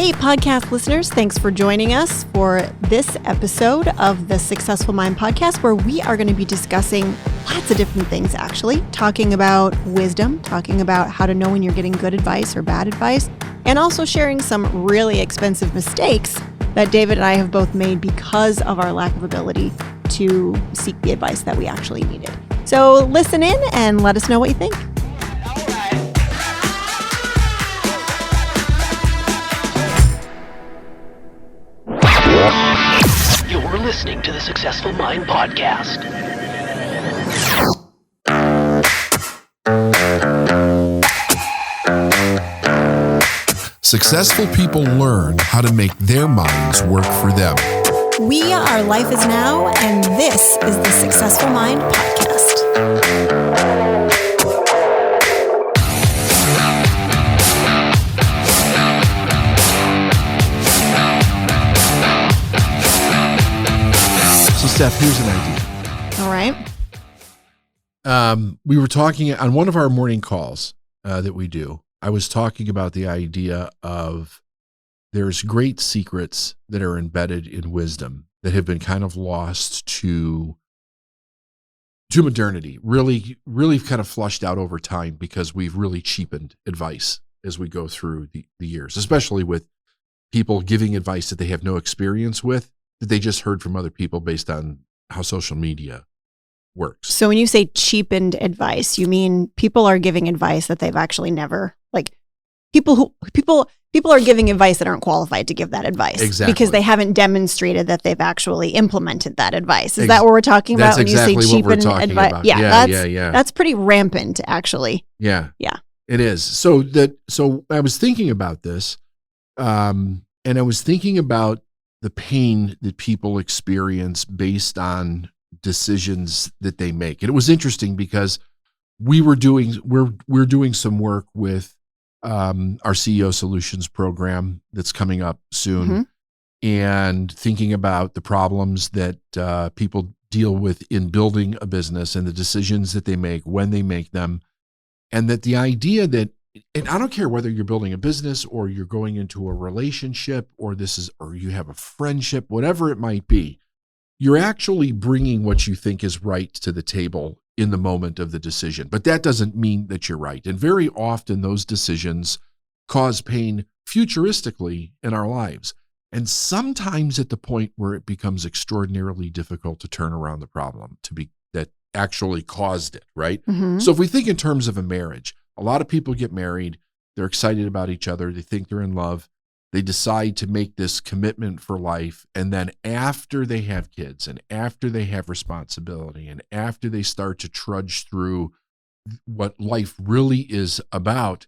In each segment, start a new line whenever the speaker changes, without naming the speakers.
Hey, podcast listeners, thanks for joining us for this episode of the Successful Mind podcast, where we are going to be discussing lots of different things, actually, talking about wisdom, talking about how to know when you're getting good advice or bad advice, and also sharing some really expensive mistakes that David and I have both made because of our lack of ability to seek the advice that we actually needed. So listen in and let us know what you think.
You're listening to the Successful Mind podcast.
Successful people learn how to make their minds work for them.
We are Life is Now, and this is the Successful Mind podcast.
So, Steph, here's an idea.
All right.
We were talking on one of our morning calls that we do. I was talking about the idea of there's great secrets that are embedded in wisdom that have been kind of lost to modernity, really kind of flushed out over time because we've really cheapened advice as we go through the years, especially with people giving advice that they have no experience with, that they just heard from other people based on how social media works.
So when you say cheapened advice, you mean people are giving advice that they've actually never, like people are giving advice that aren't qualified to give that advice.
Exactly.
Because they haven't demonstrated that they've actually implemented that advice. Is that what we're talking about
That's
when you
exactly
say cheapened
what we're talking
advice?
about.
Yeah, that's pretty rampant, actually.
Yeah.
Yeah.
It is. So I was thinking about this, and I was thinking about the pain that people experience based on decisions that they make. And it was interesting because we're doing some work with our CEO Solutions program that's coming up soon, and thinking about the problems that people deal with in building a business and the decisions that they make when they make them. And that the idea that, and I don't care whether you're building a business or you're going into a relationship or you have a friendship, whatever it might be, you're actually bringing what you think is right to the table in the moment of the decision. But that doesn't mean that you're right. And very often those decisions cause pain futuristically in our lives. And sometimes at the point where it becomes extraordinarily difficult to turn around the problem that actually caused it, right? So if we think in terms of a marriage, a lot of people get married, they're excited about each other, they think they're in love, they decide to make this commitment for life, and then after they have kids and after they have responsibility and after they start to trudge through what life really is about,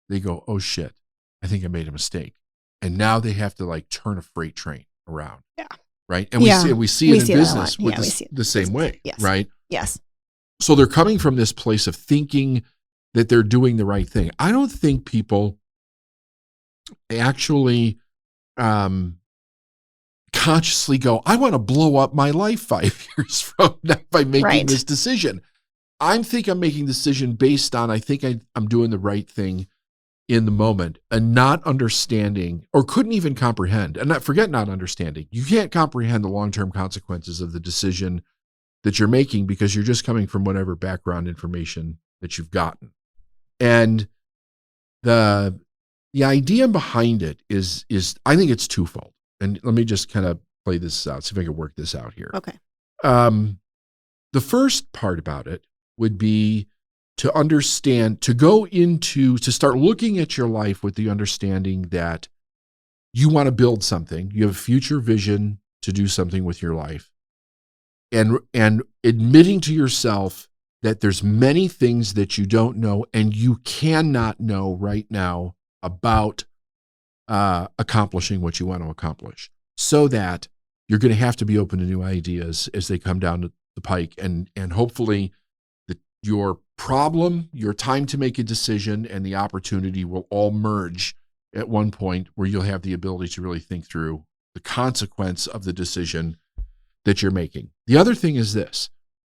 they go, oh shit, I think I made a mistake. And now they have to like turn a freight train around. Yeah. Right? And we see it in business with the same way, right?
Yes.
So they're coming from this place of thinking that they're doing the right thing. I don't think people actually consciously go, I want to blow up my life 5 years from now by making this decision. I think I'm making the decision based on, I think I'm doing the right thing in the moment, and not understanding, or couldn't even comprehend, and forget not understanding. You can't comprehend the long-term consequences of the decision that you're making because you're just coming from whatever background information that you've gotten. And the idea behind it is I think it's twofold. And let me just kind of play this out, see if I can work this out here.
Okay.
The first part about it would be to understand, to start looking at your life with the understanding that you want to build something. You have a future vision to do something with your life. And admitting to yourself that there's many things that you don't know and you cannot know right now about accomplishing what you want to accomplish, so that you're going to have to be open to new ideas as they come down the pike, and hopefully your problem, your time to make a decision, and the opportunity will all merge at one point where you'll have the ability to really think through the consequence of the decision that you're making. The other thing is this.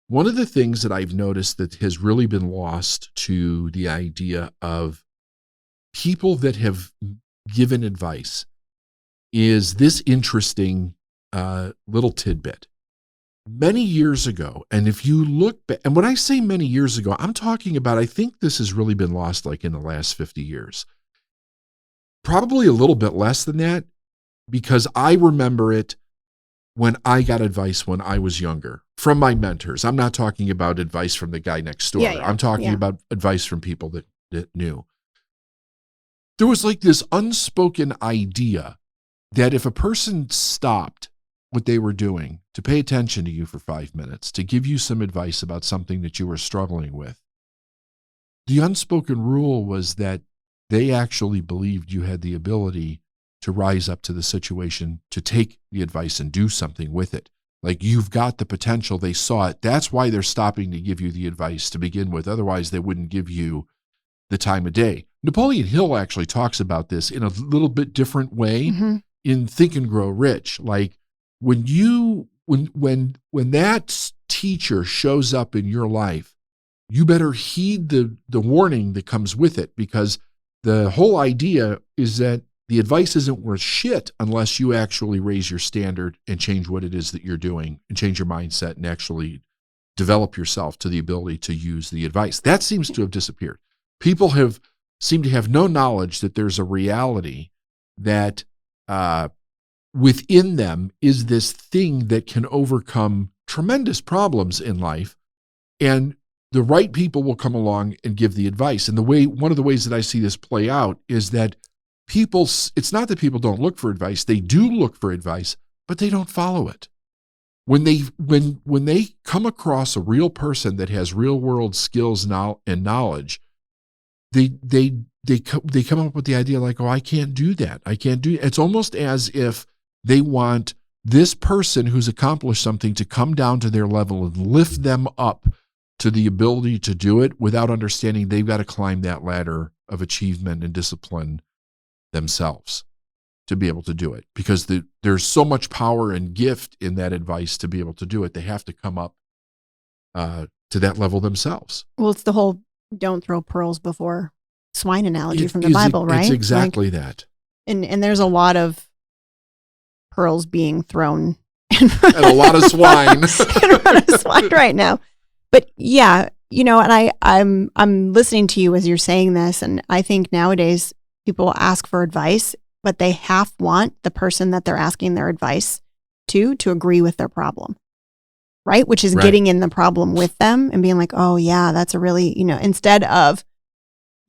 One of the things that I've noticed that has really been lost to the idea of people that have given advice is this interesting little tidbit. Many years ago, and if you look back, and when I say many years ago, I'm talking about, I think this has really been lost like in the last 50 years. Probably a little bit less than that, because I remember it when I got advice when I was younger from my mentors. I'm not talking about advice from the guy next door. I'm talking about advice from people that knew. There was like this unspoken idea that if a person stopped what they were doing to pay attention to you for 5 minutes, to give you some advice about something that you were struggling with, the unspoken rule was that they actually believed you had the ability to rise up to the situation, to take the advice and do something with it. Like, you've got the potential. They saw it. That's why they're stopping to give you the advice to begin with. Otherwise, they wouldn't give you the time of day. Napoleon Hill actually talks about this in a little bit different way in Think and Grow Rich. Like, when that teacher shows up in your life, you better heed the warning that comes with it, because the whole idea is that the advice isn't worth shit unless you actually raise your standard and change what it is that you're doing and change your mindset and actually develop yourself to the ability to use the advice. That seems to have disappeared. People seem to have no knowledge that there's a reality that within them is this thing that can overcome tremendous problems in life, and the right people will come along and give the advice. And one of the ways that I see this play out is that it's not that people don't look for advice. They do look for advice, but they don't follow it. When they come across a real person that has real world skills and knowledge, they come up with the idea like, oh, I can't do that. It's almost as if they want this person who's accomplished something to come down to their level and lift them up to the ability to do it, without understanding they've got to climb that ladder of achievement and discipline themselves to be able to do it, because there's so much power and gift in that advice to be able to do it. They have to come up to that level themselves.
Well, it's the whole don't throw pearls before swine analogy from the Bible, right?
It's exactly that.
And there's a lot of pearls being thrown
and a lot of swine.
and a lot of swine right now. But yeah, and I'm listening to you as you're saying this, and I think nowadays people will ask for advice, but they half want the person that they're asking their advice to agree with their problem, right? Which is getting in the problem with them and being like, oh yeah, that's a really, instead of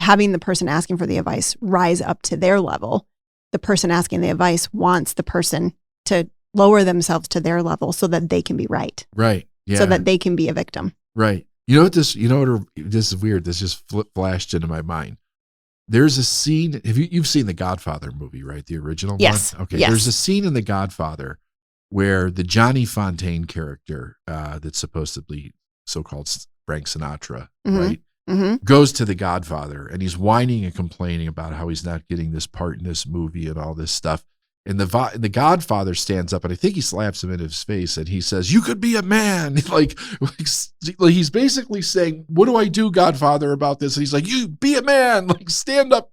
having the person asking for the advice rise up to their level, the person asking the advice wants the person to lower themselves to their level so that they can be right.
Right. Yeah.
So that they can be a victim.
Right. This is weird. This just flashed into my mind. There's a scene, you've seen the Godfather movie, right? The original
yes.
one? Okay.
Yes.
There's a scene in the Godfather where the Johnny Fontaine character, that's supposedly so-called Frank Sinatra, right? Mm-hmm. Goes to the Godfather, and he's whining and complaining about how he's not getting this part in this movie and all this stuff. And the Godfather stands up, and I think he slaps him in his face, and he says, "You could be a man." like he's basically saying, "What do I do, Godfather, about this?" And he's like, "You be a man. Like stand up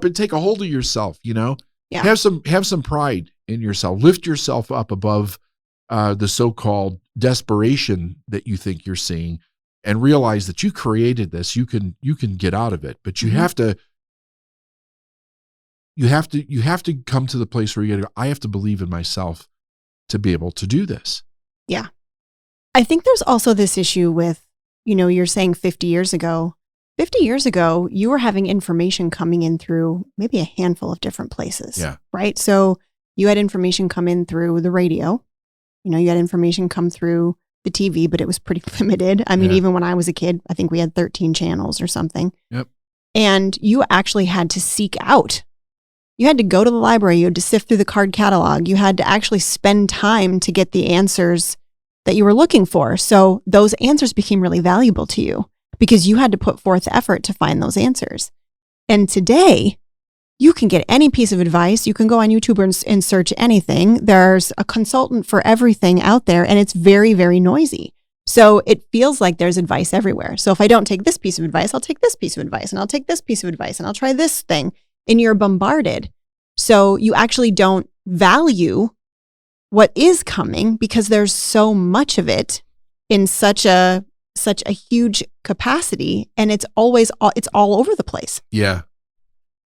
and take a hold of yourself. Yeah. Have some pride in yourself. Lift yourself up above the so-called desperation that you think you're seeing, and realize that you created this. You can get out of it, but you have to." You have to come to the place where you got to go, I have to believe in myself to be able to do this.
Yeah. I think there's also this issue with, you're saying 50 years ago, you were having information coming in through maybe a handful of different places.
Yeah.
Right. So you had information come in through the radio, you had information come through the TV, but it was pretty limited. I mean, even when I was a kid, I think we had 13 channels or something.
Yep.
And you actually had to seek out. You had to go to the library. You had to sift through the card catalog. You had to actually spend time to get the answers that you were looking for. So those answers became really valuable to you because you had to put forth effort to find those answers. And today, you can get any piece of advice. You can go on YouTube and search anything. There's a consultant for everything out there, and it's very, very noisy. So it feels like there's advice everywhere. So if I don't take this piece of advice, I'll take this piece of advice, and I'll take this piece of advice, and I'll try this thing. And you're bombarded. So you actually don't value what is coming because there's so much of it in such a huge capacity, and it's all over the place.
Yeah.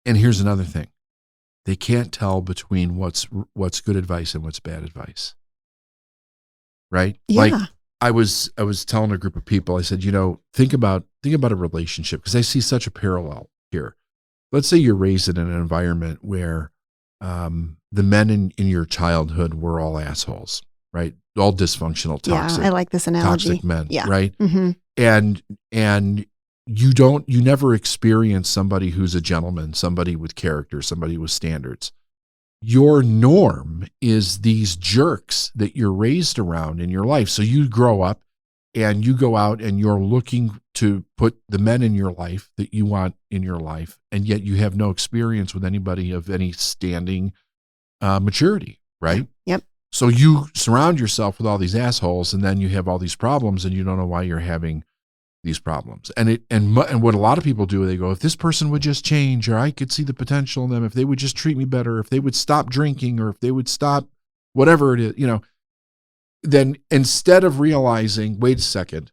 And here's another thing. They can't tell between what's good advice and what's bad advice. Right?
Yeah.
Like I was telling a group of people, I said, think about a relationship, because I see such a parallel here. Let's say you're raised in an environment where the men in your childhood were all assholes, right? All dysfunctional, toxic.
Yeah, I like this analogy.
Toxic men,
yeah.
right?
Mm-hmm.
And you never experience somebody who's a gentleman, somebody with character, somebody with standards. Your norm is these jerks that you're raised around in your life. So you grow up and you go out and you're looking to put the men in your life that you want in your life, and yet you have no experience with anybody of any standing maturity, right?
Yep.
So you surround yourself with all these assholes, and then you have all these problems, and you don't know why you're having these problems. And what a lot of people do, they go, if this person would just change, or I could see the potential in them, if they would just treat me better, if they would stop drinking, or if they would stop whatever it is, then instead of realizing, wait a second,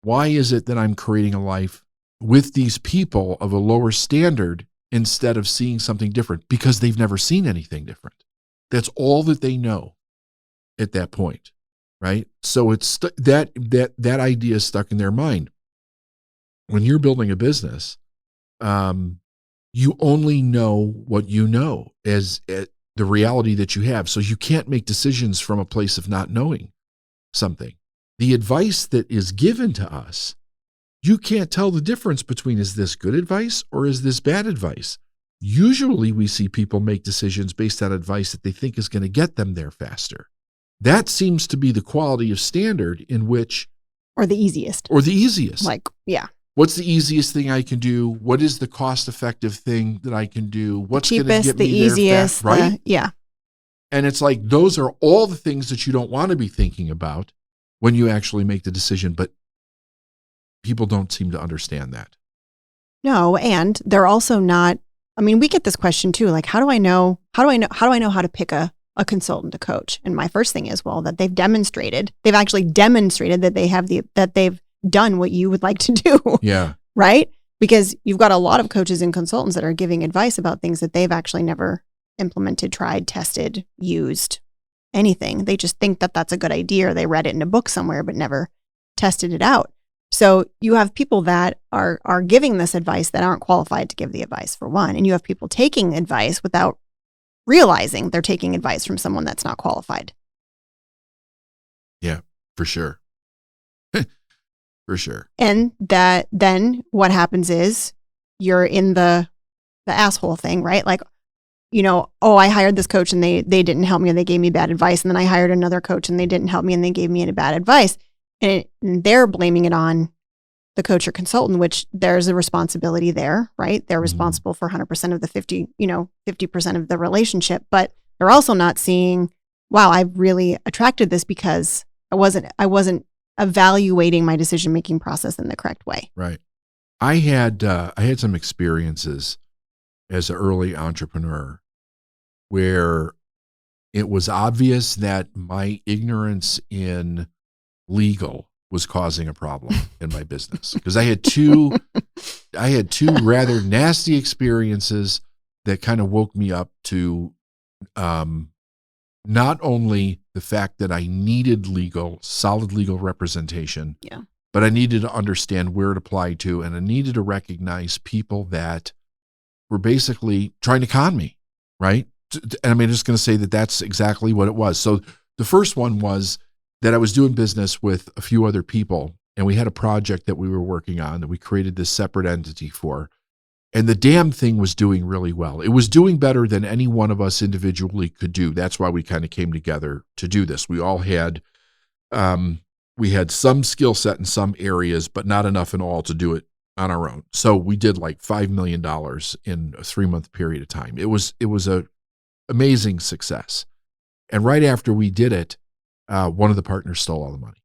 why is it that I'm creating a life with these people of a lower standard instead of seeing something different? Because they've never seen anything different. That's all that they know at that point, right? So it's that idea is stuck in their mind. When you're building a business, you only know what you know as the reality that you have. So you can't make decisions from a place of not knowing something. The advice that is given to us, you can't tell the difference between, is this good advice or is this bad advice? Usually we see people make decisions based on advice that they think is going to get them there faster. That seems to be the quality of standard in which...
Or the easiest. Like, yeah.
What's the easiest thing I can do? What is the cost-effective thing that I can do? What's going to
cheapest,
get
the
me
easiest,
there fast, right?
Yeah.
And it's like, those are all the things that you don't want to be thinking about when you actually make the decision, but people don't seem to understand that.
No, and they're also not, we get this question too, like, how do I know how to pick a consultant, a coach? And my first thing is, well, that they've actually demonstrated that they've done what you would like to do.
Yeah.
Right? Because you've got a lot of coaches and consultants that are giving advice about things that they've actually never implemented, tried, tested, used, anything. They just think that that's a good idea, or they read it in a book somewhere, but never tested it out. So you have people that are giving this advice that aren't qualified to give the advice, for one. And you have people taking advice without realizing they're taking advice from someone that's not qualified.
Yeah, for sure. For sure.
And that then what happens is you're in the asshole thing, right? Like, I hired this coach and they didn't help me, and they gave me bad advice. And then I hired another coach and they didn't help me and they gave me bad advice. And they're blaming it on the coach or consultant, which there's a responsibility there, right? They're responsible for 100% of the 50% of the relationship, but they're also not seeing, wow, I really attracted this because I wasn't evaluating my decision-making process in the correct way.
Right. I had some experiences as an early entrepreneur where it was obvious that my ignorance in legal was causing a problem in my business, because I had two rather nasty experiences that kind of woke me up to not only the fact that I needed solid legal representation, but I needed to understand where it applied to, and I needed to recognize people that were basically trying to con me, right? And I'm just going to say that that's exactly what it was. So the first one was that I was doing business with a few other people, and we had a project that we were working on that we created this separate entity for. And the damn thing was doing really well. It was doing better than any one of us individually could do. That's why we kind of came together to do this. We all had, we had some skill set in some areas, but not enough in all to do it on our own. So we did like $5 million in a 3-month period of time. It was a amazing success. And right after we did it, one of the partners stole all the money.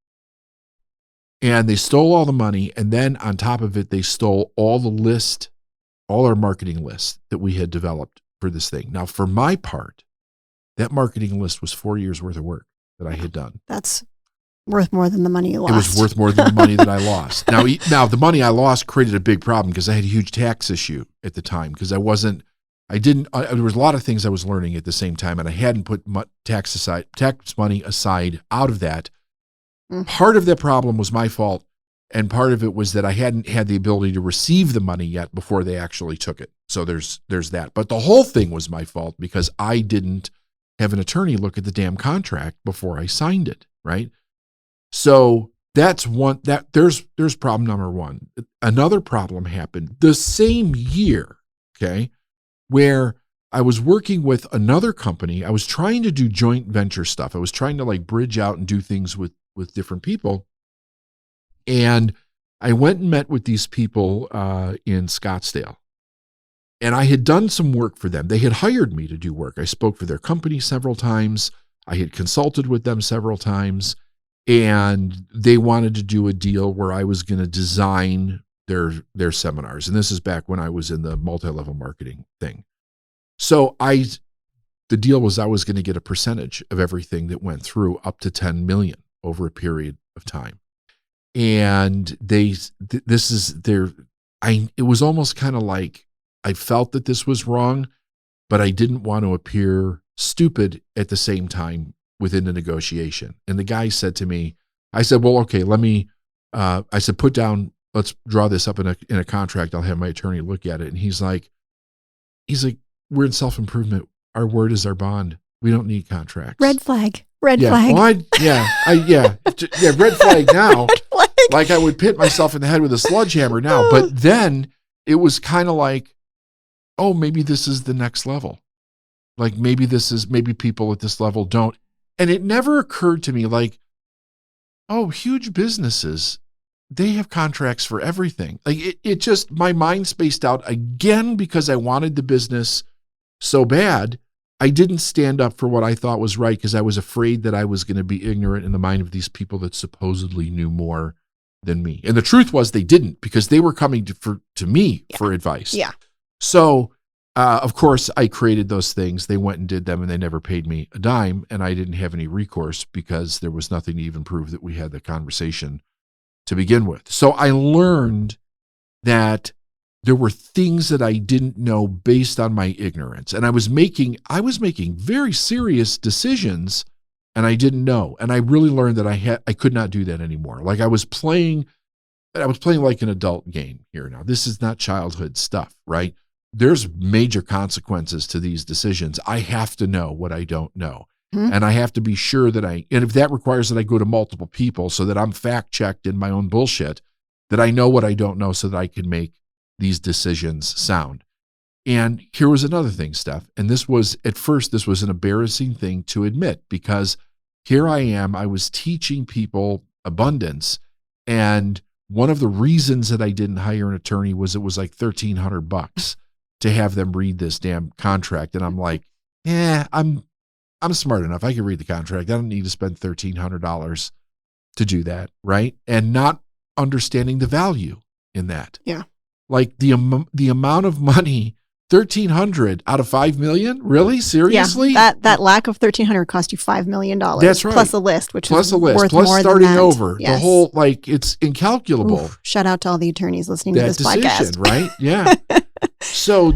And they stole all the money, and then on top of it, they stole all our marketing list that we had developed for this thing. Now, for my part, That marketing list was 4 years worth of work that I had done.
That's worth more than the money you lost.
It was worth more than the money that I lost. Now the money I lost created a big problem because I had a huge tax issue at the time because there was a lot of things I was learning at the same time, and I hadn't put tax money aside out of that. Part of that problem was my fault, and part of it was that I hadn't had the ability to receive the money yet before they actually took it. So there's that. But the whole thing was my fault because I didn't have an attorney look at the damn contract before I signed it, right? So there's problem number one. Another problem happened the same year, okay, where I was working with another company. I was trying to do joint venture stuff. I was trying to like bridge out and do things with different people. And I went and met with these people in Scottsdale. And I had done some work for them. They had hired me to do work. I spoke for their company several times. I had consulted with them several times. And they wanted to do a deal where I was going to design their seminars. And this is back when I was in the multi-level marketing thing. So the deal was I was going to get a percentage of everything that went through, up to 10 million over a period of time. And it was almost kind of like I felt that this was wrong, but I didn't want to appear stupid at the same time within the negotiation. And the guy said to me, I said, well, okay, I said, put down, let's draw this up in a contract. I'll have my attorney look at it. And he's like, we're in self-improvement. Our word is our bond. We don't need contracts.
Red flag. Red flag.
Well, red flag now.
Red flag.
Like I would hit myself in the head with a sledgehammer now. But then it was kind of like, oh, maybe this is the next level. Like maybe people at this level don't. And it never occurred to me like, oh, huge businesses, they have contracts for everything. Like it just, my mind spaced out again because I wanted the business so bad. I didn't stand up for what I thought was right because I was afraid that I was going to be ignorant in the mind of these people that supposedly knew more than me. And the truth was they didn't, because they were coming to me for advice.
Yeah.
So, of course, I created those things. They went and did them, and they never paid me a dime, and I didn't have any recourse because there was nothing to even prove that we had the conversation to begin with. So I learned that there were things that I didn't know based on my ignorance, and I was making very serious decisions, and I didn't know. And I really learned that I could not do that anymore. Like I was playing like an adult game here now. This is not childhood stuff, right? There's major consequences to these decisions. I have to know what I don't know. Mm-hmm. And I have to be sure that and if that requires that I go to multiple people so that I'm fact-checked in my own bullshit, that I know what I don't know so that I can make these decisions sound. And here was another thing, Steph, and this was an embarrassing thing to admit, because here I am, I was teaching people abundance, and one of the reasons that I didn't hire an attorney was it was like $1,300 to have them read this damn contract. And I'm like, I'm smart enough. I can read the contract. I don't need to spend $1,300 to do that, right? And not understanding the value in that.
Yeah.
Like the amount of money, $1,300 out of $5 million? Really? Seriously?
Yeah, that lack of $1,300 cost you $5 million.
That's right.
Plus a list, which
plus
is
a list,
worth
plus
more
starting
than that.
over.
Yes.
The whole, like, it's incalculable.
Oof, shout out to all the attorneys listening to
That
this
decision,
podcast.
Right? Yeah. So,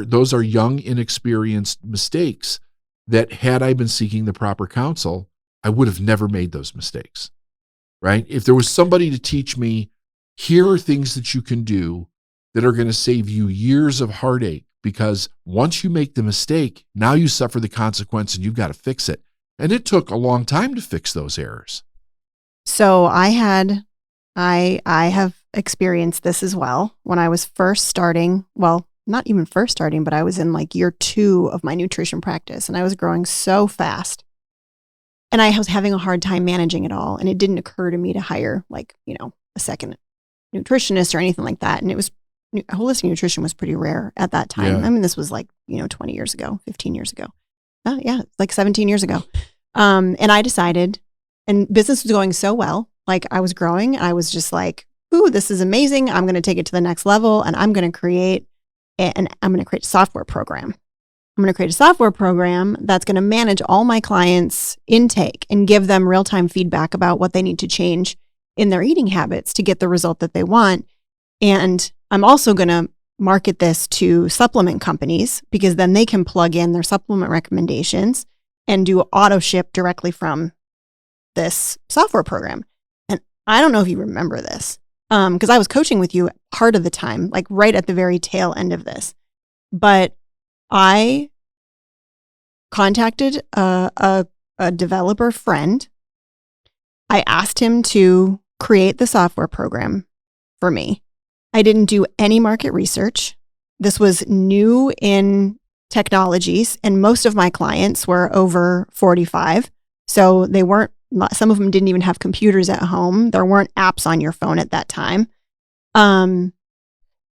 those are young, inexperienced mistakes that, had I been seeking the proper counsel, I would have never made those mistakes, right? If there was somebody to teach me, here are things that you can do that are going to save you years of heartache, because once you make the mistake, now you suffer the consequence and you've got to fix it. And it took a long time to fix those errors.
So I have experienced this as well when I was first starting. Well, not even first starting, but I was in like year 2 of my nutrition practice, and I was growing so fast. And I was having a hard time managing it all. And it didn't occur to me to hire a second nutritionist or anything like that. And holistic nutrition was pretty rare at that time. Yeah. I mean, this was like, 20 years ago, 15 years ago. Oh yeah, like 17 years ago. And I decided, and business was going so well, like I was growing. I was just like, ooh, this is amazing. I'm going to take it to the next level, and I'm going to create a software program. I'm going to create a software program that's going to manage all my clients' intake and give them real-time feedback about what they need to change in their eating habits to get the result that they want. And I'm also going to market this to supplement companies because then they can plug in their supplement recommendations and do auto ship directly from this software program. And I don't know if you remember this because I was coaching with you part of the time, like right at the very tail end of this. But I contacted a developer friend. I asked him to create the software program for me. I didn't do any market research. This was new in technologies, and most of my clients were over 45. So they weren't, some of them didn't even have computers at home. There weren't apps on your phone at that time.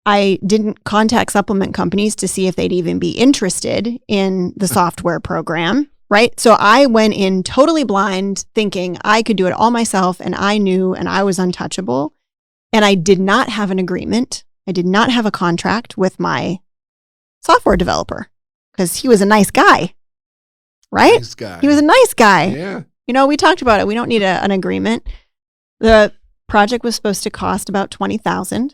I didn't contact supplement companies to see if they'd even be interested in the software program, right? So I went in totally blind thinking I could do it all myself and I knew and I was untouchable. And I did not have an agreement. I did not have a contract with my software developer because he was a nice guy, right?
Nice guy.
He was a nice guy.
Yeah.
You know, we talked about it. We don't need an agreement. The project was supposed to cost about $20,000.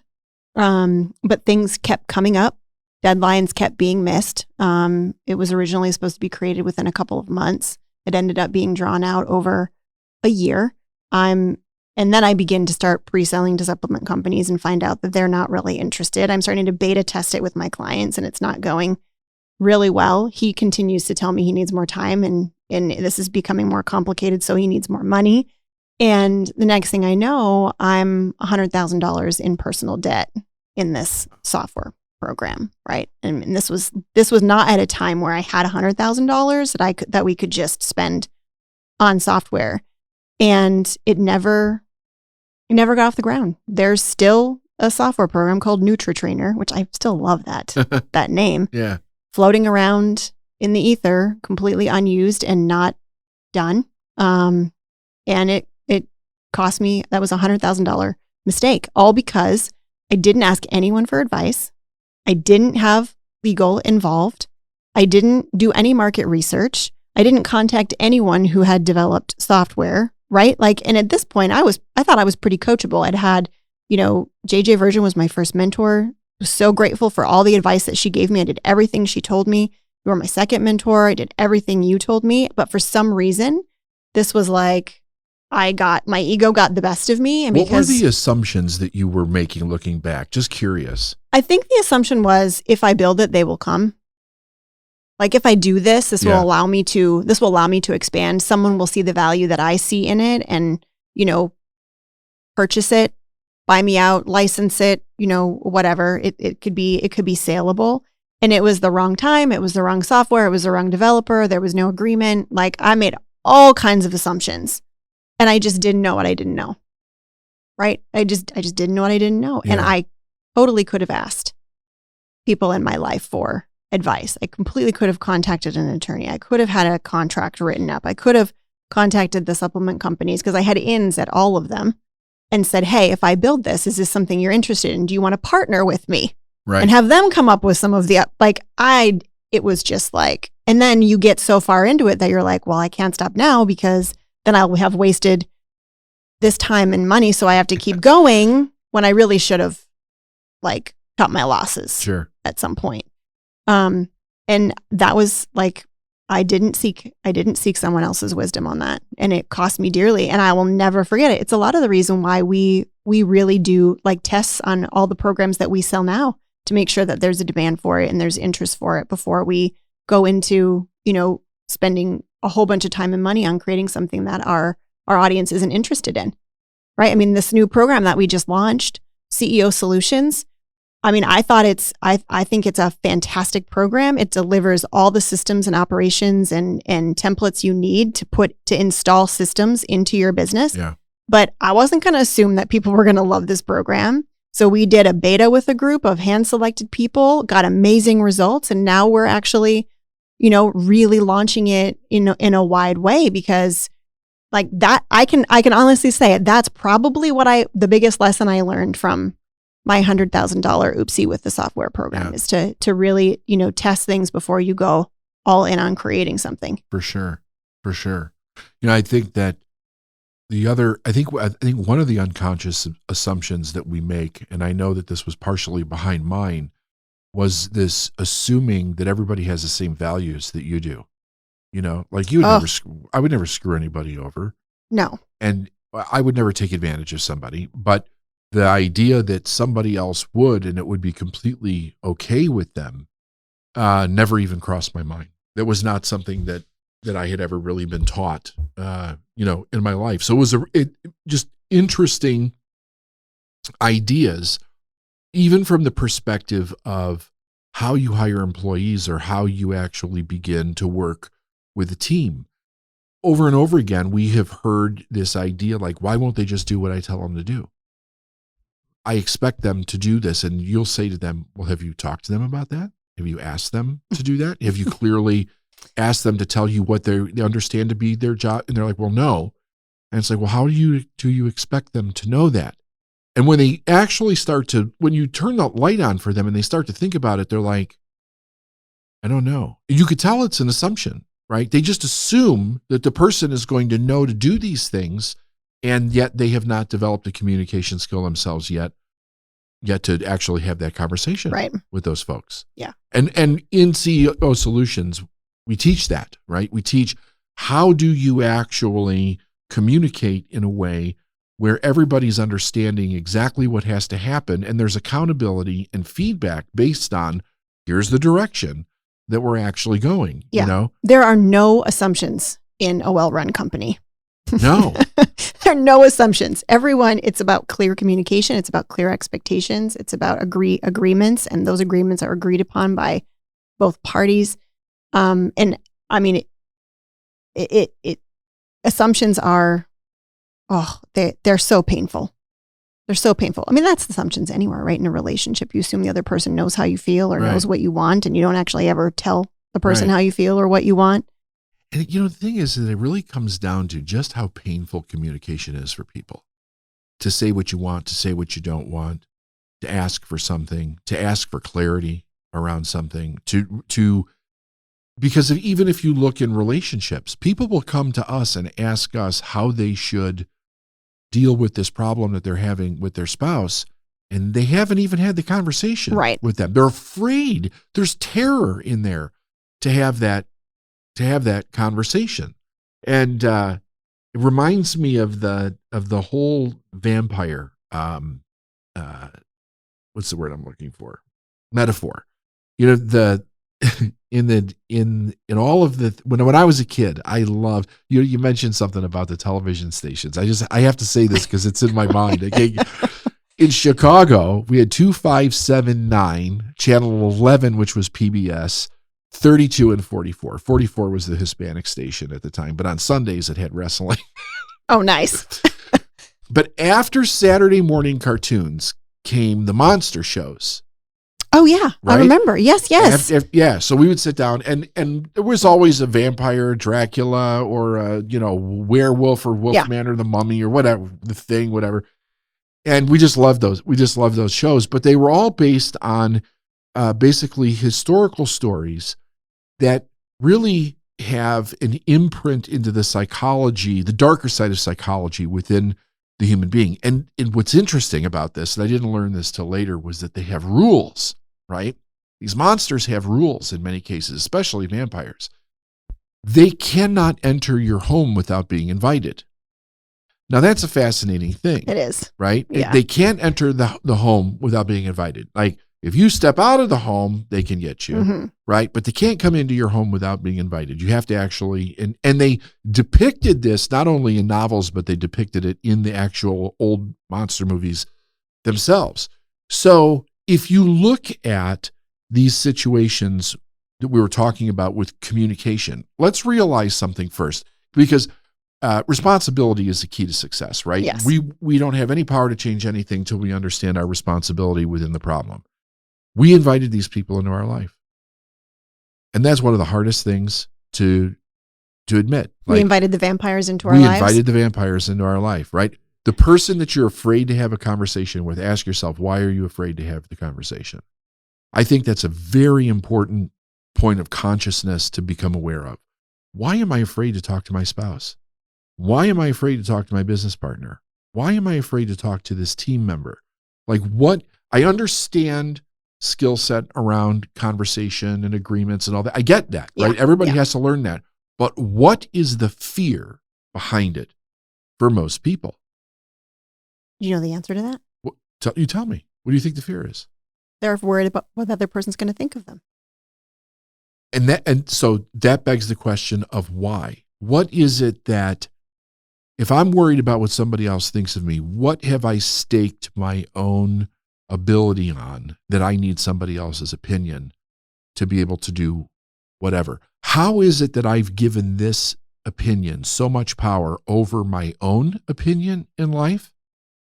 But things kept coming up. Deadlines kept being missed. It was originally supposed to be created within a couple of months. It ended up being drawn out over a year. And then I begin to start pre-selling to supplement companies and find out that they're not really interested. I'm starting to beta test it with my clients and it's not going really well. He continues to tell me he needs more time and this is becoming more complicated, so he needs more money. And the next thing I know, I'm $100,000 in personal debt in this software program, right? And this was not at a time where I had $100,000 that we could just spend on software, and it never got off the ground. There's still a software program called NutriTrainer, which I still love that name.
Yeah,
floating around in the ether, completely unused and not done. And it cost me, that was $100,000 mistake, all because I didn't ask anyone for advice. I didn't have legal involved. I didn't do any market research. I didn't contact anyone who had developed software, right? Like, and at this point I thought I was pretty coachable. I'd had, JJ Virgin was my first mentor. I was so grateful for all the advice that she gave me. I did everything she told me. You were my second mentor. I did everything you told me. But for some reason, this was like, my ego got the best of me. And
what were the assumptions that you were making looking back? Just curious.
I think the assumption was if I build it, they will come. Like if I do this, this will allow me to expand. Someone will see the value that I see in it and, purchase it, buy me out, license it, whatever. It could be saleable. And it was the wrong time. It was the wrong software. It was the wrong developer. There was no agreement. Like I made all kinds of assumptions. And I just didn't know what I didn't know, right? I just didn't know what I didn't know. Yeah. And I totally could have asked people in my life for advice. I completely could have contacted an attorney. I could have had a contract written up. I could have contacted the supplement companies because I had ins at all of them and said, hey, if I build this, is this something you're interested in? Do you want to partner with me?
Right.
And have them come up with some of the, it was just like, and then you get so far into it that you're like, well, I can't stop now because then I'll have wasted this time and money. So I have to keep going when I really should have cut my losses at some point. And that was like, I didn't seek someone else's wisdom on that. And it cost me dearly and I will never forget it. It's a lot of the reason why we really do tests on all the programs that we sell now to make sure that there's a demand for it and there's interest for it before we go into, spending a whole bunch of time and money on creating something that our audience isn't interested in, right? I mean, this new program that we just launched, CEO Solutions, I mean, I think it's a fantastic program. It delivers all the systems and operations and templates you need to install systems into your business.
Yeah.
But I wasn't going to assume that people were going to love this program. So we did a beta with a group of hand-selected people, got amazing results, and now we're actually really launching it in a wide way because that I can honestly say it. That's probably the biggest lesson I learned from my $100,000 oopsie with the software program is to really, test things before you go all in on creating something.
For sure. For sure. I think that I think one of the unconscious assumptions that we make, and I know that this was partially behind mine, was this assuming that everybody has the same values that you do. Like I would never screw anybody over.
No.
And I would never take advantage of somebody, but the idea that somebody else would, and it would be completely okay with them, never even crossed my mind. That was not something that I had ever really been taught, in my life. So it was just interesting ideas, even from the perspective of how you hire employees or how you actually begin to work with a team. Over and over again, we have heard this idea like, why won't they just do what I tell them to do? I expect them to do this. And you'll say to them, well, have you talked to them about that? Have you asked them to do that? Have you clearly asked them to tell you what they understand to be their job? And they're like, well, no. And it's like, well, how do you expect them to know that? And when they actually when you turn the light on for them and they start to think about it, they're like, I don't know. You could tell it's an assumption, right? They just assume that the person is going to know to do these things, and yet they have not developed a communication skill themselves yet to actually have that conversation with those folks.
Yeah.
And in CEO Solutions, we teach that, right? We teach how do you actually communicate in a way where everybody's understanding exactly what has to happen, and there's accountability and feedback based on here's the direction that we're actually going.
Yeah. There are no assumptions in a well-run company.
No.
There are no assumptions. It's about clear communication. It's about clear expectations. It's about agreements, and those agreements are agreed upon by both parties. And I mean, assumptions are, they're so painful. They're so painful. I mean, that's assumptions anywhere, right? In a relationship, you assume the other person knows how you feel or knows what you want, and you don't actually ever tell the person how you feel or what you want.
And the thing is that it really comes down to just how painful communication is for people. To say what you want, to say what you don't want, to ask for something, to ask for clarity around something, because even if you look in relationships, people will come to us and ask us how they should deal with this problem that they're having with their spouse, and they haven't even had the conversation with them. They're afraid. There's terror in there to have that conversation. And it reminds me of the whole vampire what's the word I'm looking for? Metaphor. In all of the when I was a kid, I loved you mentioned something about the television stations. I have to say this because it's in my mind. Okay. In Chicago, we had 2579, channel 11, which was PBS, 32 and 44. 44 was the Hispanic station at the time, but on Sundays it had wrestling.
Oh, nice.
But after Saturday morning cartoons came the monster shows.
Oh, yeah. Right? I remember. Yes.
Yeah. So we would sit down and there was always a vampire, Dracula, or a, werewolf or Wolfman or the Mummy or whatever, the Thing, whatever. And we just loved those. We just loved those shows. But they were all based on basically historical stories that really have an imprint into the psychology, the darker side of psychology within the human being. And what's interesting about this, and I didn't learn this till later, was that they have rules, right? These monsters have rules in many cases, especially vampires. They cannot enter your home without being invited. Now, that's a fascinating thing.
It is.
Right?
Yeah.
They can't enter the home without being invited. Like, if you step out of the home, they can get you, right? But they can't come into your home without being invited. You have to actually, and they depicted this not only in novels, but they depicted it in the actual old monster movies themselves. So if you look at these situations that we were talking about with communication, let's realize something first, because responsibility is the key to success, right?
Yes.
We don't have any power to change anything till we understand our responsibility within the problem. We invited these people into our life. And that's one of the hardest things to admit.
We invited the vampires into our lives.
We invited the vampires into our life, right? The person that you're afraid to have a conversation with, ask yourself, why are you afraid to have the conversation? I think that's a very important point of consciousness to become aware of. Why am I afraid to talk to my spouse? Why am I afraid to talk to my business partner? Why am I afraid to talk to this team member? Like what? I understand skill set around conversation and agreements and all that. I get that, right? Everybody has to learn that. But what is the fear behind it for most people?
Do you know the answer to that?
You tell me. What do you think the fear is?
They're worried about what the other person's going to think of them.
And so that begs the question of why. What is it that, if I'm worried about what somebody else thinks of me, what have I staked my own ability on that I need somebody else's opinion to be able to do whatever? How is it that I've given this opinion so much power over my own opinion in life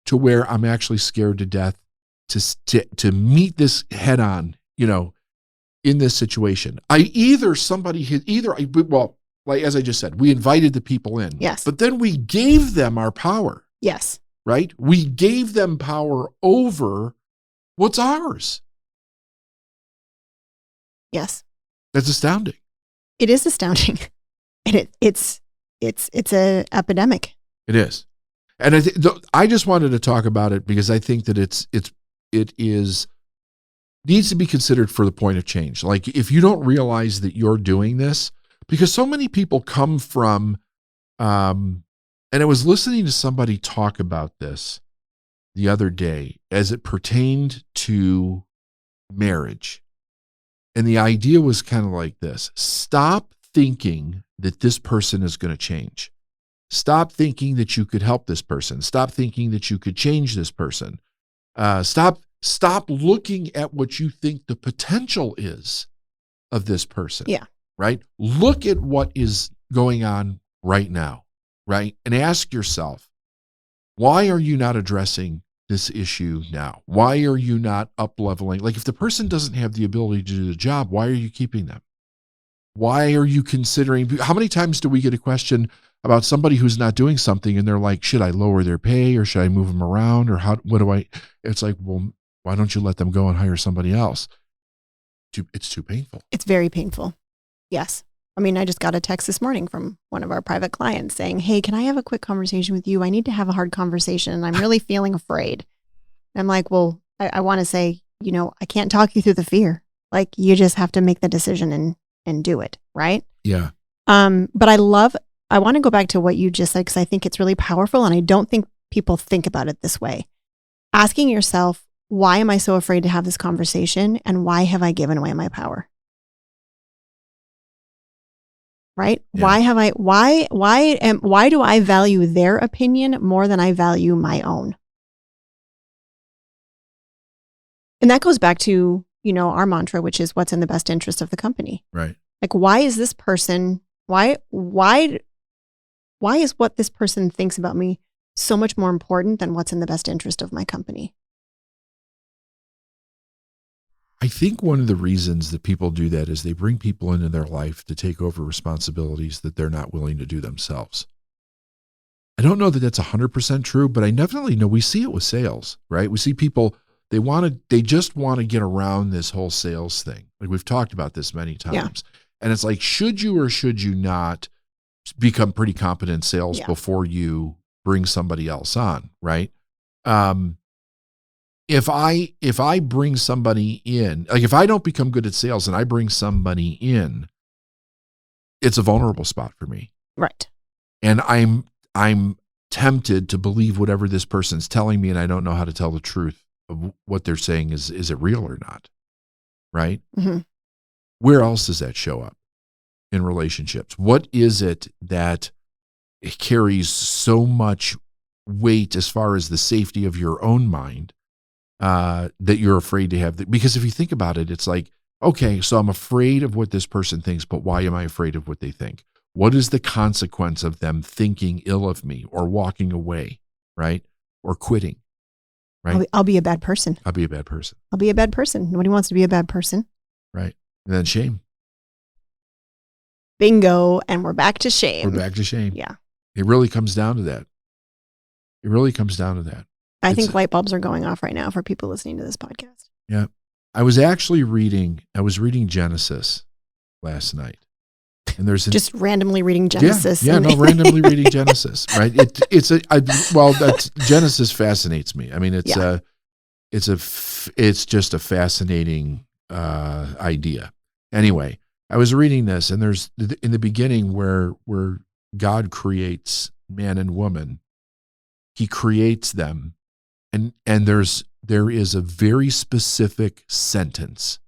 to where I'm actually scared to death to meet this head on, in this situation? Like as I just said, we invited the people in.
Yes.
But then we gave them our power.
Yes.
Right? We gave them power over what's ours.
Yes.
That's astounding.
It is astounding. And it's an epidemic.
It is. And I just wanted to talk about it because I think that it needs to be considered for the point of change. Like if you don't realize that you're doing this, because so many people come from, and I was listening to somebody talk about this the other day as it pertained to marriage. And the idea was kind of like this: stop thinking that this person is going to change. Stop thinking that you could help this person. Stop thinking that you could change this person. Stop looking at what you think the potential is of this person.
Yeah.
Right? Look at what is going on right now, right? And ask yourself, why are you not addressing this issue now? Why are you not up-leveling? Like if the person doesn't have the ability to do the job, why are you keeping them? Why are you considering? How many times do we get a question about somebody who's not doing something and they're like, should I lower their pay or should I move them around or what do I? It's like, well, why don't you let them go and hire somebody else? It's too painful.
It's very painful. Yes. I mean, I just got a text this morning from one of our private clients saying, hey, can I have a quick conversation with you? I need to have a hard conversation and I'm really feeling afraid. And I'm like, well, I want to say, I can't talk you through the fear. Like you just have to make the decision and do it. Right.
Yeah.
But I want to go back to what you just said, because I think it's really powerful. And I don't think people think about it this way. Asking yourself, why am I so afraid to have this conversation? And why have I given away my power? Right? Yeah. Why do I value their opinion more than I value my own? And that goes back to, our mantra, which is what's in the best interest of the company.
Right.
Like, why is this person, why is what this person thinks about me so much more important than what's in the best interest of my company?
I think one of the reasons that people do that is they bring people into their life to take over responsibilities that they're not willing to do themselves. I don't know that that's 100% true, but I definitely know we see it with sales, right? We see people, they just want to get around this whole sales thing. Like we've talked about this many times. Yeah. And it's like, should you or should you not become pretty competent in sales before you bring somebody else on, right? If I bring somebody in, like if I don't become good at sales and I bring somebody in, it's a vulnerable spot for me.
Right.
And I'm tempted to believe whatever this person's telling me, and I don't know how to tell the truth of what they're saying is it real or not? Right?
Mm-hmm.
Where else does that show up in relationships? What is it that it carries so much weight as far as the safety of your own mind that you're afraid to have? Because if you think about it, it's like, okay, so I'm afraid of what this person thinks, but why am I afraid of what they think? What is the consequence of them thinking ill of me or walking away, right? Or quitting, right?
I'll be a bad person.
I'll be a bad person.
I'll be a bad person. Nobody wants to be a bad person.
Right. And then shame.
Bingo. And we're back to shame.
We're back to shame.
Yeah.
It really comes down to that. It really comes down to that.
I think light bulbs are going off right now for people listening to this podcast.
Yeah. I was reading Genesis last night. And there's
just randomly reading Genesis.
Randomly reading Genesis, right? That's Genesis fascinates me. I mean, it's just a fascinating idea. Anyway, I was reading this, and there's in the beginning where God creates man and woman, he creates them, and there is a very specific sentence.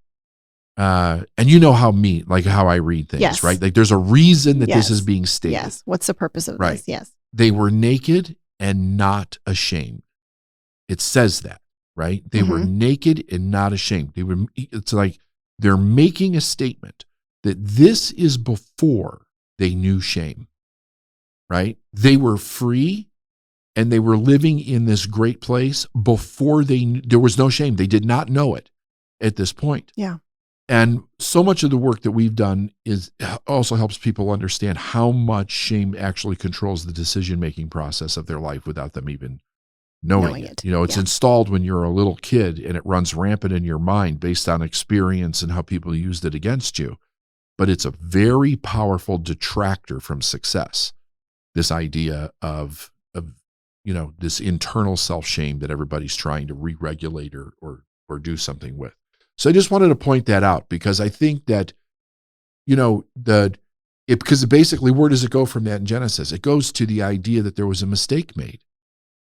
And you know how I read things,
yes.
right? Like there's a reason that
yes.
this is being stated.
Yes. What's the purpose of
right.
this? Yes.
They were naked and not ashamed. It says that, right? They were naked and not ashamed. It's like they're making a statement that this is before they knew shame, right? They were free and they were living in this great place before there was no shame. They did not know it at this point.
Yeah.
And so much of the work that we've done also helps people understand how much shame actually controls the decision-making process of their life without them even knowing it. It's installed when you're a little kid and it runs rampant in your mind based on experience and how people used it against you. But it's a very powerful detractor from success. This idea of this internal self-shame that everybody's trying to re-regulate or do something with. So I just wanted to point that out because I think that, because basically where does it go from that in Genesis? It goes to the idea that there was a mistake made,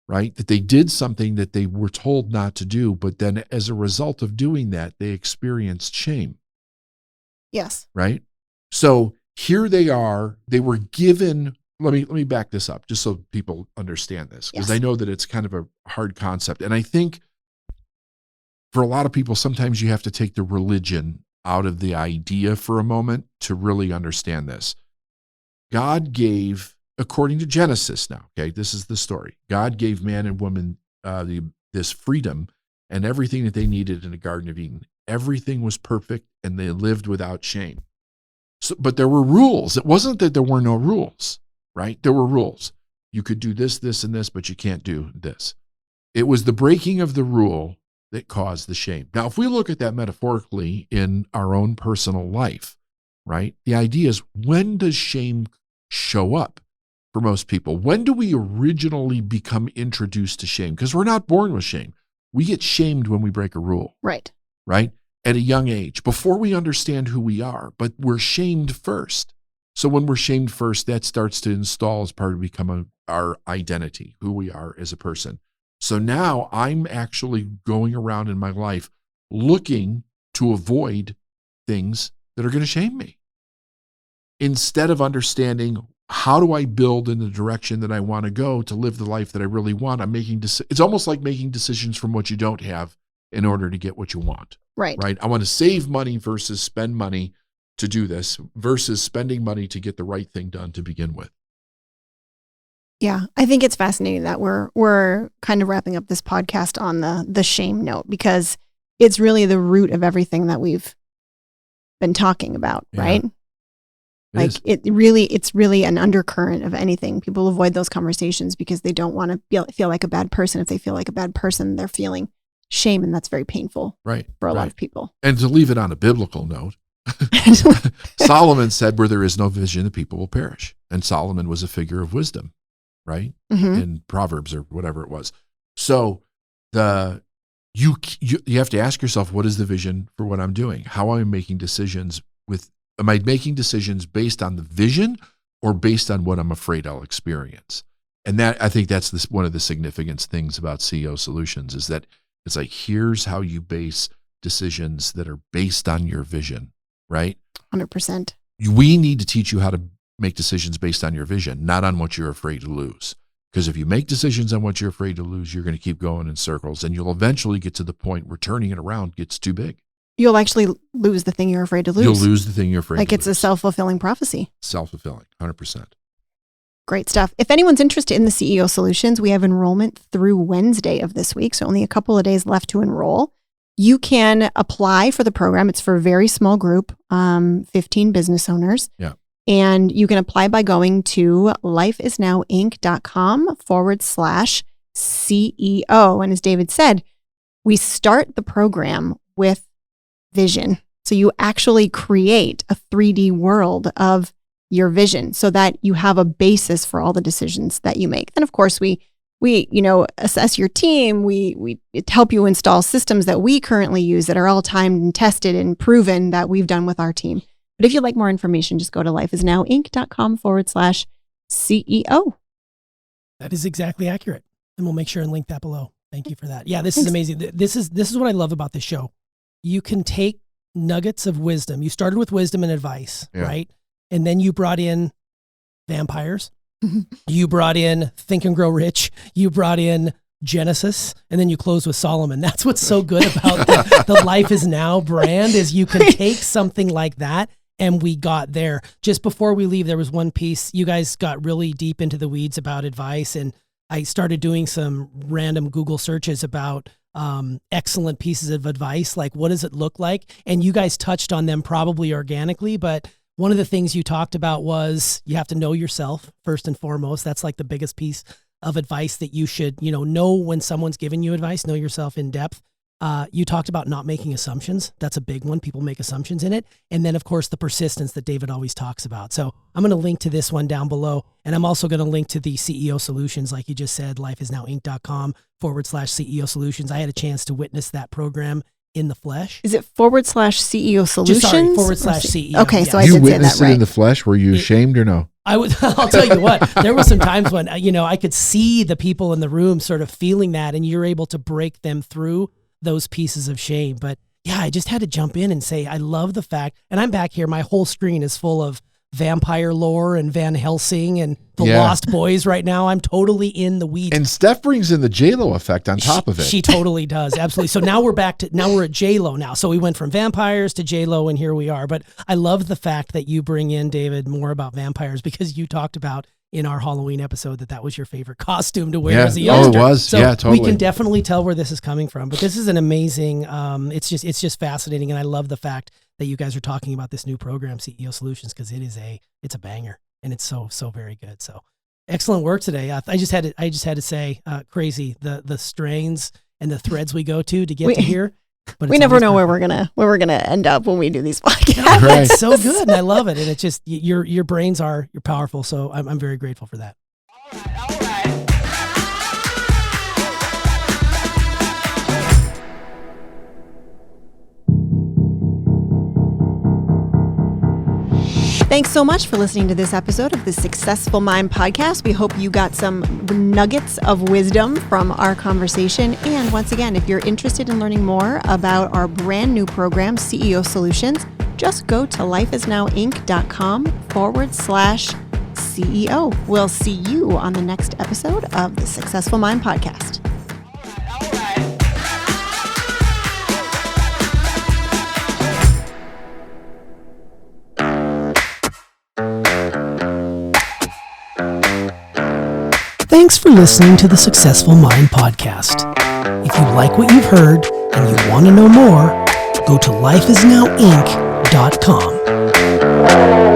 right? That they did something that they were told not to do, but then as a result of doing that, they experienced shame.
Yes.
Right? So here they are, they were given, let me back this up just so people understand this, because I know that it's kind of a hard concept. And I think for a lot of people, sometimes you have to take the religion out of the idea for a moment to really understand this. God gave, according to Genesis now, okay, this is the story. God gave man and woman this freedom and everything that they needed in the Garden of Eden. Everything was perfect and they lived without shame. So, but there were rules. It wasn't that there were no rules, right? There were rules. You could do this, this, and this, but you can't do this. It was the breaking of the rule that caused the shame. Now, if we look at that metaphorically in our own personal life, right? The idea is, when does shame show up for most people? When do we originally become introduced to shame? Because we're not born with shame. We get shamed when we break a rule.
Right.
Right? At a young age, before we understand who we are, but we're shamed first. So when we're shamed first, that starts to install as part of our identity, who we are as a person. So now I'm actually going around in my life looking to avoid things that are going to shame me. Instead of understanding, how do I build in the direction that I want to go to live the life that I really want? It's almost like making decisions from what you don't have in order to get what you want.
Right.
Right. I want to save money versus spend money to do this versus spending money to get the right thing done to begin with.
Yeah, I think it's fascinating that we're kind of wrapping up this podcast on the shame note, because it's really the root of everything that we've been talking about, right? It's really an undercurrent of anything. People avoid those conversations because they don't want to feel like a bad person. If they feel like a bad person, they're feeling shame, and that's very painful for a lot of people.
And to leave it on a biblical note, Solomon said, where there is no vision, the people will perish. And Solomon was a figure of wisdom, right? In Proverbs or whatever it was. So you have to ask yourself, what is the vision for what I'm doing? How am I making decisions am I making decisions based on the vision or based on what I'm afraid I'll experience? And that, I think that's one of the significant things about CEO Solutions, is that it's like, here's how you base decisions that are based on your vision, right?
100%.
We need to teach you how to make decisions based on your vision, not on what you're afraid to lose. Because if you make decisions on what you're afraid to lose, you're going to keep going in circles, and you'll eventually get to the point where turning it around gets too big.
You'll actually lose the thing you're afraid to lose.
You'll lose the thing you're afraid to lose.
Like, it's a self-fulfilling prophecy.
Self-fulfilling, 100%.
Great stuff. If anyone's interested in the CEO Solutions, we have enrollment through Wednesday of this week, so only a couple of days left to enroll. You can apply for the program. It's for a very small group, 15 business owners.
Yeah.
And you can apply by going to lifeisnowinc.com/CEO. And as David said, we start the program with vision. So you actually create a 3D world of your vision so that you have a basis for all the decisions that you make. And of course, we assess your team. We help you install systems that we currently use that are all timed and tested and proven that we've done with our team. But if you'd like more information, just go to lifeisnowinc.com/CEO.
That is exactly accurate. And we'll make sure and link that below. Thank you for that. Yeah, this is amazing. This is what I love about this show. You can take nuggets of wisdom. You started with wisdom and advice, right? And then you brought in vampires. You brought in Think and Grow Rich. You brought in Genesis, and then you close with Solomon. That's what's so good about the Life is Now brand is you can take something like that, and we got there. Just before we leave, there was one piece. You guys got really deep into the weeds about advice, and I started doing some random Google searches about excellent pieces of advice, like what does it look like? And you guys touched on them probably organically, but one of the things you talked about was you have to know yourself first and foremost. That's like the biggest piece of advice that you should, know when someone's giving you advice, know yourself in depth. You talked about not making assumptions. That's a big one. People make assumptions in it. And then, of course, the persistence that David always talks about. So I'm going to link to this one down below. And I'm also going to link to the CEO Solutions, like you just said, lifeisnowinc.com/CEO Solutions. I had a chance to witness that program in the flesh.
Is it /CEO Solutions?
/CEO.
Okay, so I
you
did say that
witnessed it in the flesh. Were you ashamed or no?
I'll tell you what, there were some times when, I could see the people in the room sort of feeling that, and you're able to break them through those pieces of shame. But yeah, I just had to jump in and say, I love the fact, and I'm back here, my whole screen is full of vampire lore and Van Helsing and the Lost Boys right now. I'm totally in the weeds.
And Steph brings in the J-Lo effect on top of it.
She totally does. Absolutely. So now we're at J-Lo now. So we went from vampires to J-Lo, and here we are. But I love the fact that you bring in, David, more about vampires, because you talked about in our Halloween episode that was your favorite costume to wear as a youngster.
Oh, it was.
So
totally.
We can definitely tell where this is coming from. But this is an amazing, it's just fascinating. And I love the fact that you guys are talking about this new program, CEO Solutions, because it's a banger, and it's so very good. So excellent work today. I just had to say, crazy the strains and the threads we go to get to here. But
we never know where we're gonna end up when we do these podcasts.
Right.
It's so good, and I love it. And it's just your brains you're powerful. So I'm very grateful for that.
All right.
Thanks so much for listening to this episode of the Successful Mind podcast. We hope you got some nuggets of wisdom from our conversation. And once again, if you're interested in learning more about our brand new program, CEO Solutions, just go to lifeisnowinc.com/CEO. We'll see you on the next episode of the Successful Mind podcast.
Thanks for listening to the Successful Mind podcast. If you like what you've heard and you want to know more, go to lifeisnowinc.com.